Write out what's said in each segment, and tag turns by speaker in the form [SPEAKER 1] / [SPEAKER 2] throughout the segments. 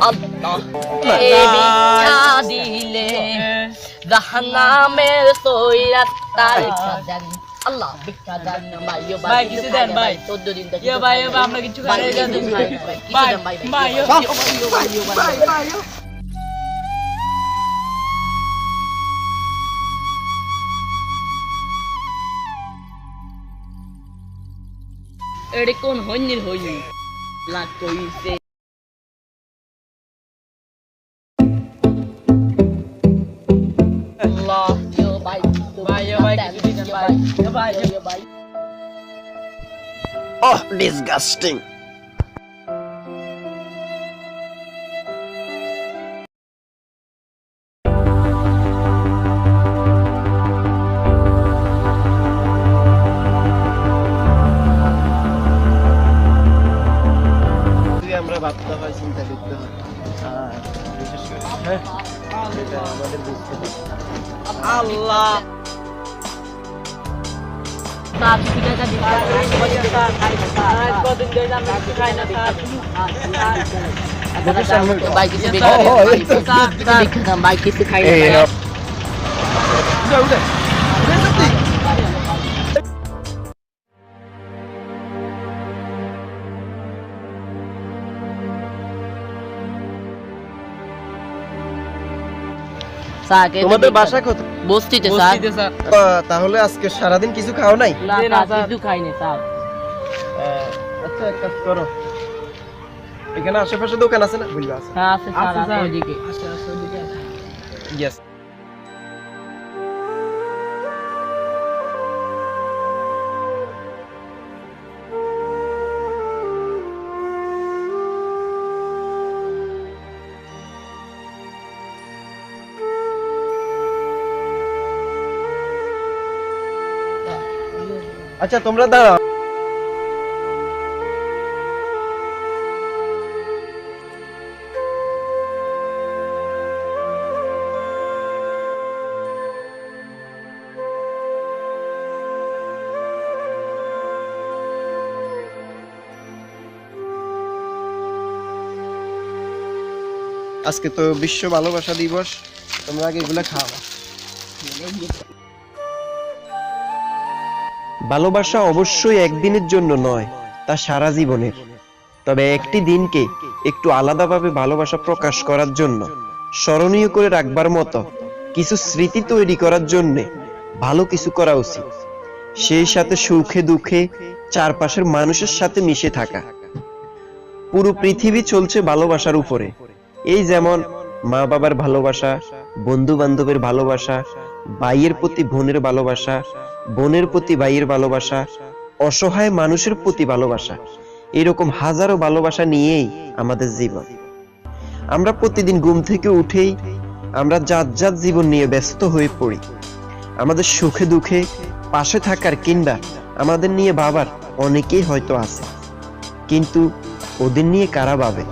[SPEAKER 1] আল্লাহ এই ভিক্ষা দিলে জাহান্নামের সৈরাতার দেন আল্লাহ ভিক্ষা দেন ভাই কিছু দেন ভাই 14 দিন থেকে ভাই আমরা কিছু খাই ভাই এডি কোন হইনির হইনি লাগ কইছে আল্লাহ ইয়ো ভাই ভাই
[SPEAKER 2] Oh, disgusting. আমরা ভাবতে হয় চিন্তা করতে হয় বিশেষ করে আমাদের বুঝতে হবে আল্লাহ
[SPEAKER 1] সাত ঠিকানা দিন কতদিন ধরে আমরা কিছু খাই না ভাই কিছু ভাই কিছু খাই না
[SPEAKER 2] তোমাদের বাসা কোথায়?
[SPEAKER 1] বস্তিতে স্যার
[SPEAKER 2] তাহলে আজকে সারাদিন কিছু খাও নাই?
[SPEAKER 1] না কিছু খাইনি স্যার
[SPEAKER 2] আচ্ছা এক কাজ করো, এখানে আশেপাশে দোকান আছে না? বুঝলা আছে।
[SPEAKER 1] হ্যাঁ আছে স্যার ওইদিকে ওইদিকে
[SPEAKER 2] ইয়েস। আচ্ছা তোমরা দাঁড়াও। আজকে তো বিশ্ব ভালোবাসা দিবস, তোমরা আগে এগুলা খাওয়া। ভালোবাসা অবশ্যই একদিনের জন্য নয়, তা সারা জীবনের। তবে একটি দিনকে একটু আলাদাভাবে ভালোবাসা প্রকাশ করার জন্য, স্মরণীয় করে রাখবার মতো কিছু স্মৃতি তৈরি করার জন্য ভালো কিছু করা উচিত। সেই সাথে সুখে দুঃখে চারপাশের মানুষের সাথে মিশে থাকা। পুরো পৃথিবী চলছে ভালোবাসার উপরে। এই যেমন মা বাবার ভালোবাসা, বন্ধু বান্ধবের ভালোবাসা, ভাইয়ের প্রতি বোনের ভালোবাসা, বোনের প্রতি ভাইয়ের ভালোবাসা, অসহায় মানুষের প্রতি ভালোবাসা, এরকম হাজারো ভালোবাসা নিয়েই আমাদের জীবন। আমরা প্রতিদিন ঘুম থেকে উঠেই আমরা জাত জাত জীবন নিয়ে ব্যস্ত হয়ে পড়ি। আমাদের সুখে দুঃখে পাশে থাকার কিংবা আমাদের নিয়ে ভাবার অনেকেই হয়তো আছে, কিন্তু ওদের নিয়ে কারা ভাবে?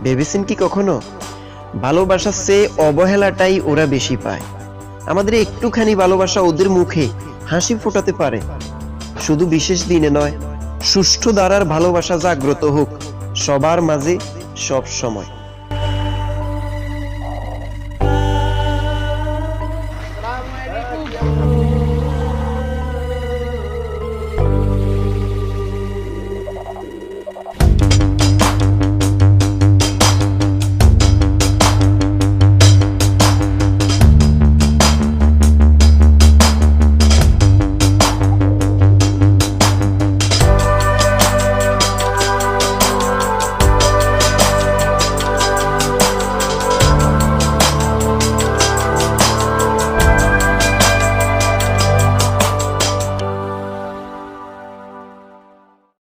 [SPEAKER 2] ভেবেছেন কি কখনো? ভালোবাসার চেয়ে অবহেলাটাই ওরা বেশি পায়। আমাদের একটুখানি ভালোবাসা ওদের মুখে হাসি ফোটাতে পারে। শুধু বিশেষ দিনে নয়, সুষ্ঠু ধারার ভালোবাসা জাগ্রত হোক সবার মাঝে সব সময়।